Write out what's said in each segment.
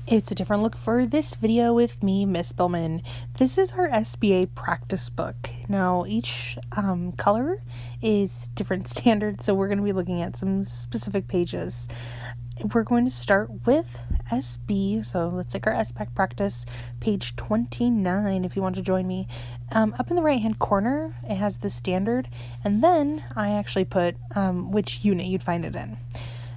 It's a different look for this video with me, Miss Billman. This is our SBA Practice book. Now, each color is different standards, so we're going to be looking at some specific pages. We're going to start with SB, so let's take our SBA Practice, page 29, if you want to join me. Up in the right-hand corner, it has the standard, and then I actually put which unit you'd find it in.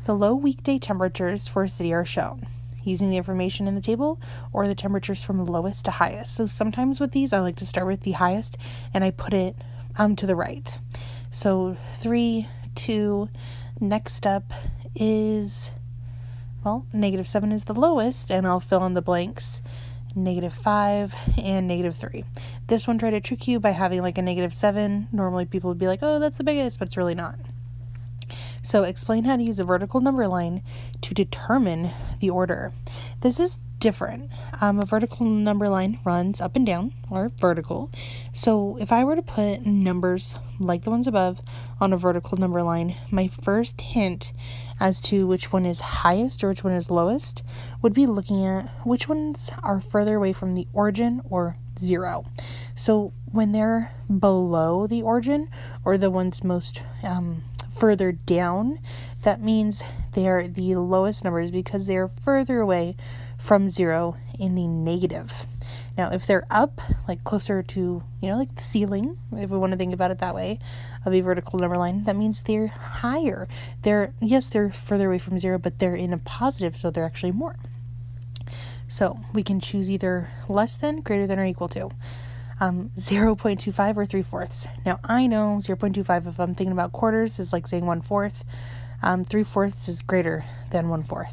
The low weekday temperatures for a city are shown using the information in the table or the temperatures from lowest to highest. So sometimes with these, I like to start with the highest and I put it to the right. So 3, 2, next up is, well, -7 is the lowest, and I'll fill in the blanks. -5 and -3. This one tried to trick you by having like a -7. Normally people would be like, oh, that's the biggest, but it's really not. So explain how to use a vertical number line to determine the order. This is different. A vertical number line runs up and down, or vertical. So if I were to put numbers like the ones above on a vertical number line, my first hint as to which one is highest or which one is lowest would be looking at which ones are further away from the origin or 0. So when they're below the origin, or the ones most further down, that means they're the lowest numbers because they're further away from 0 in the negative. Now, if they're up, like closer to, like the ceiling, if we want to think about it that way, of a vertical number line, that means they're higher. They're further away from 0, but they're in a positive, so they're actually more. So we can choose either less than, greater than, or equal to. 0.25 or 3/4. Now I know 0.25, if I'm thinking about quarters, is like saying 1/4. 3/4 is greater than 1/4.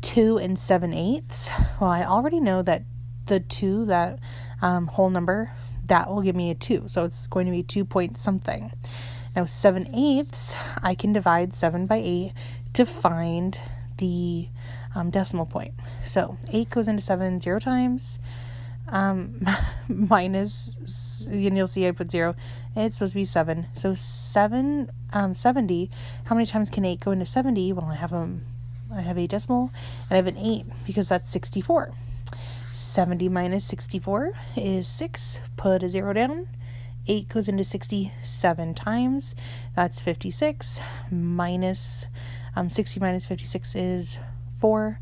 2 and 7/8. Well, I already know that the 2, that whole number, that will give me a 2. So it's going to be 2 point something. Now 7/8, I can divide 7 by 8 to find the decimal point. So 8 goes into 7 0 times. Minus, and you'll see I put 0. It's supposed to be 7. So 70. How many times can 8 go into 70? Well, I have a decimal and I have an 8 because that's 64. 70 minus 64 is 6. Put a 0 down. 8 goes into 67 times. That's 56. Minus 60 minus 56 is 4.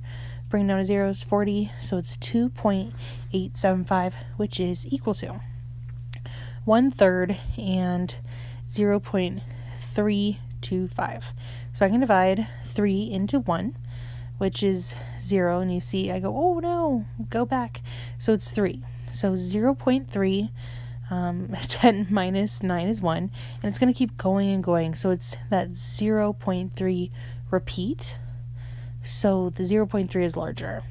Bring down a 0 is 40, so it's 2.875, which is equal to 1/3 and 0.325. So I can divide 3 into 1, which is 0, and you see I go, oh no, go back. So it's 3. So 0.3, 10 minus 9 is 1, and it's going to keep going and going. So it's that 0.3 repeat. So the 0.3 is larger.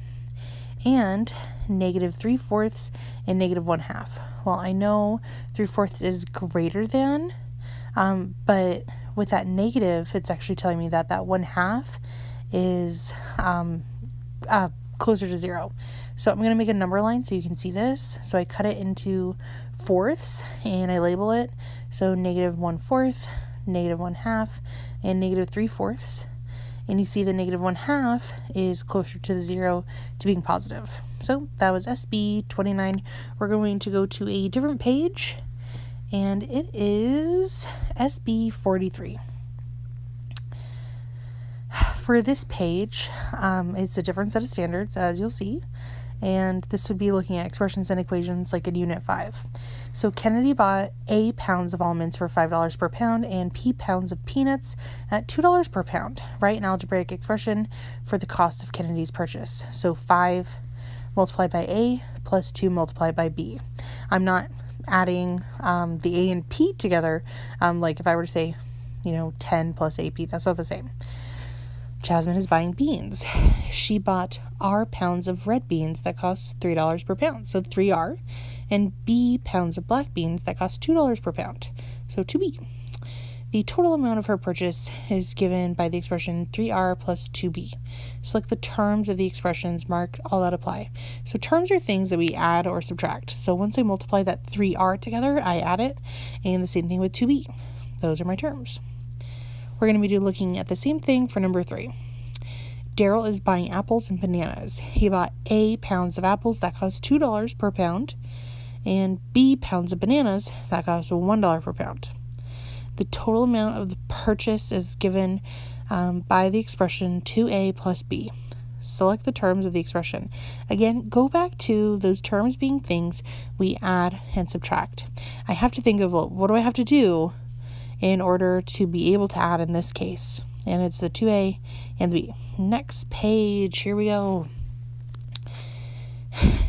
And -3/4 and -1/2. Well, I know 3/4 is greater than, but with that negative, it's actually telling me that 1/2 is closer to 0. So I'm going to make a number line so you can see this. So I cut it into fourths and I label it. So -1/4, -1/2, and -3/4. And you see the -1/2 is closer to the 0 to being positive. So that was SB 29. We're going to go to a different page, and it is SB 43. For this page, it's a different set of standards, as you'll see. And this would be looking at expressions and equations like in Unit 5. So Kennedy bought A pounds of almonds for $5 per pound and P pounds of peanuts at $2 per pound. Write an algebraic expression for the cost of Kennedy's purchase. So 5 multiplied by A plus 2 multiplied by B. I'm not adding the A and P together. Like if I were to say, 10 plus AP, that's not the same. Jasmine is buying beans. She bought R pounds of red beans that cost $3 per pound, so 3R, and B pounds of black beans that cost $2 per pound, so 2B. The total amount of her purchase is given by the expression 3R plus 2B. Select the terms of the expressions marked all that apply. So terms are things that we add or subtract. So once I multiply that 3R together, I add it, and the same thing with 2B. Those are my terms. We're going to be looking at the same thing for number 3. Daryl is buying apples and bananas. He bought A, pounds of apples that cost $2 per pound, and B, pounds of bananas that cost $1 per pound. The total amount of the purchase is given by the expression 2A plus B. Select the terms of the expression. Again, go back to those terms being things we add and subtract. I have to think of, well, what do I have to do in order to be able to add in this case? And it's the 2A and the B. Next page, here we go.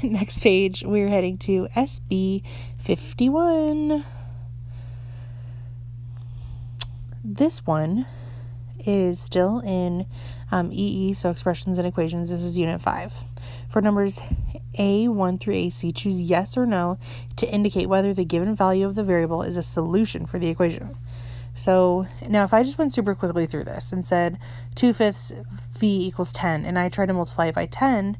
Next page, we're heading to SB 51. This one is still in EE, so expressions and equations. This is Unit 5. For numbers A1 through AC, choose yes or no to indicate whether the given value of the variable is a solution for the equation. So now if I just went super quickly through this and said 2/5 V equals 10, and I tried to multiply it by 10,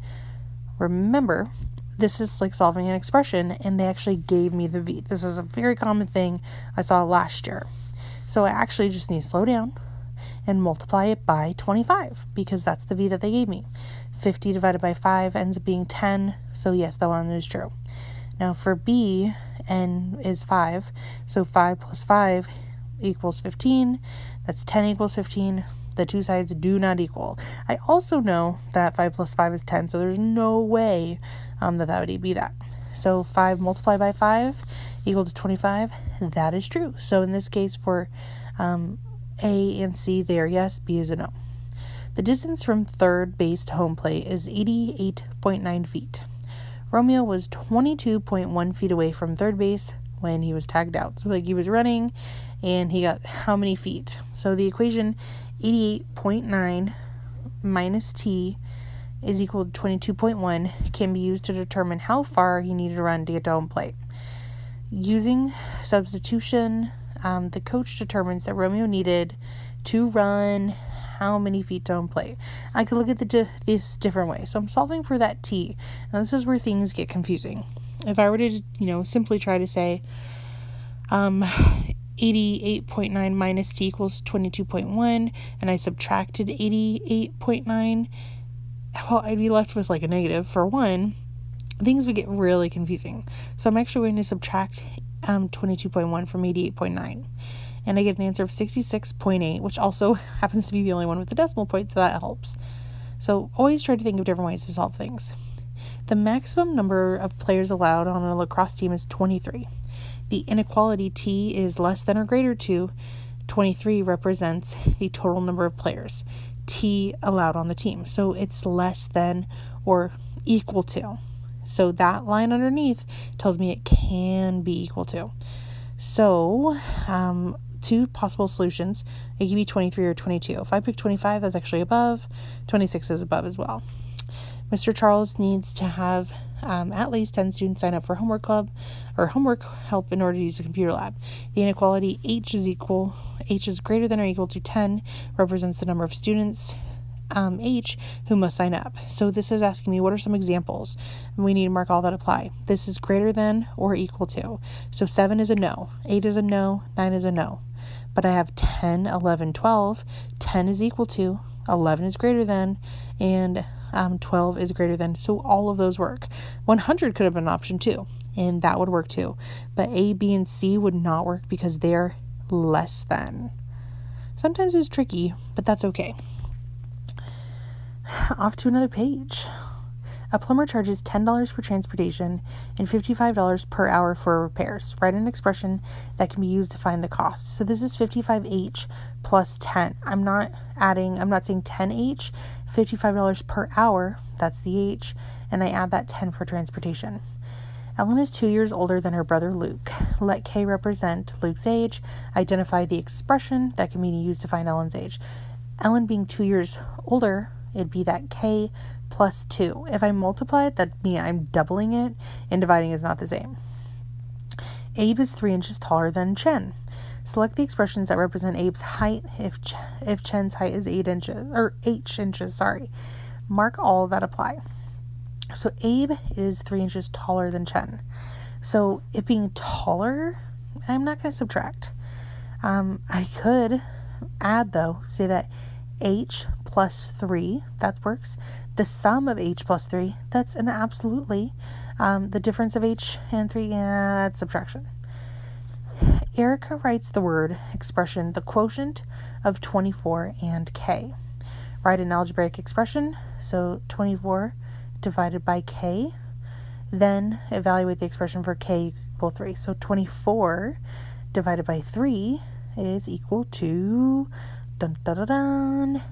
remember, this is like solving an expression, and they actually gave me the V. This is a very common thing I saw last year. So I actually just need to slow down and multiply it by 25, because that's the V that they gave me. 50 divided by 5 ends up being 10, so yes, that one is true. Now for B, N is 5, so 5 plus 5 equals 15. That's 10 equals 15. The two sides do not equal. I also know that 5 plus 5 is 10, so there's no way that would be that. So 5 multiplied by 5 equal to 25. That is true. So in this case, for A and C, they are yes, B is a no. The distance from third base to home plate is 88.9 feet. Romeo was 22.1 feet away from third base when he was tagged out. So like he was running and he got how many feet? So the equation 88.9 minus T is equal to 22.1 can be used to determine how far he needed to run to get to home plate. Using substitution, the coach determines that Romeo needed to run how many feet to home plate. I can look at this different way. So I'm solving for that T. Now this is where things get confusing. If I were to, simply try to say 88.9 minus T equals 22.1, and I subtracted 88.9, well, I'd be left with like a negative for 1. Things would get really confusing. So I'm actually going to subtract 22.1 from 88.9. And I get an answer of 66.8, which also happens to be the only one with the decimal point, so that helps. So always try to think of different ways to solve things. The maximum number of players allowed on a lacrosse team is 23. The inequality T is less than or greater to 23 represents the total number of players T allowed on the team. So it's less than or equal to. So that line underneath tells me it can be equal to. So, two possible solutions. It can be 23 or 22. If I pick 25, that's actually above. 26 is above as well. Mr. Charles needs to have at least 10 students sign up for homework club or homework help in order to use a computer lab. The inequality H is greater than or equal to 10 represents the number of students H who must sign up. So this is asking me what are some examples, and we need to mark all that apply. This is greater than or equal to. So 7 is a no, 8 is a no, 9 is a no. But I have 10, 11, 12. 10 is equal to, 11 is greater than, and 12 is greater than. So all of those work. 100 could have been an option too, and that would work too. But A, B, and C would not work because they're less than. Sometimes it's tricky, but that's okay. Off to another page. A plumber charges $10 for transportation and $55 per hour for repairs. Write an expression that can be used to find the cost. So this is 55H plus 10. I'm not saying 10H, $55 per hour, that's the H, and I add that 10 for transportation. Ellen is 2 years older than her brother Luke. Let K represent Luke's age. Identify the expression that can be used to find Ellen's age. Ellen being 2 years older, it'd be that K plus 2. If I multiply it, that means I'm doubling it, and dividing is not the same. Abe is 3 inches taller than Chen. Select the expressions that represent Abe's height if Chen's height is 8 inches, or H inches, sorry. Mark all that apply. So Abe is 3 inches taller than Chen. So it being taller, I'm not going to subtract. I could add, though, say that h plus 3, that works. The sum of h plus 3, that's an absolutely. The difference of h and 3, that's subtraction. Erica writes the word expression, the quotient of 24 and k. Write an algebraic expression, so 24 divided by k. Then evaluate the expression for k equal 3. So 24 divided by 3 is equal to dun, dun, dun, dun,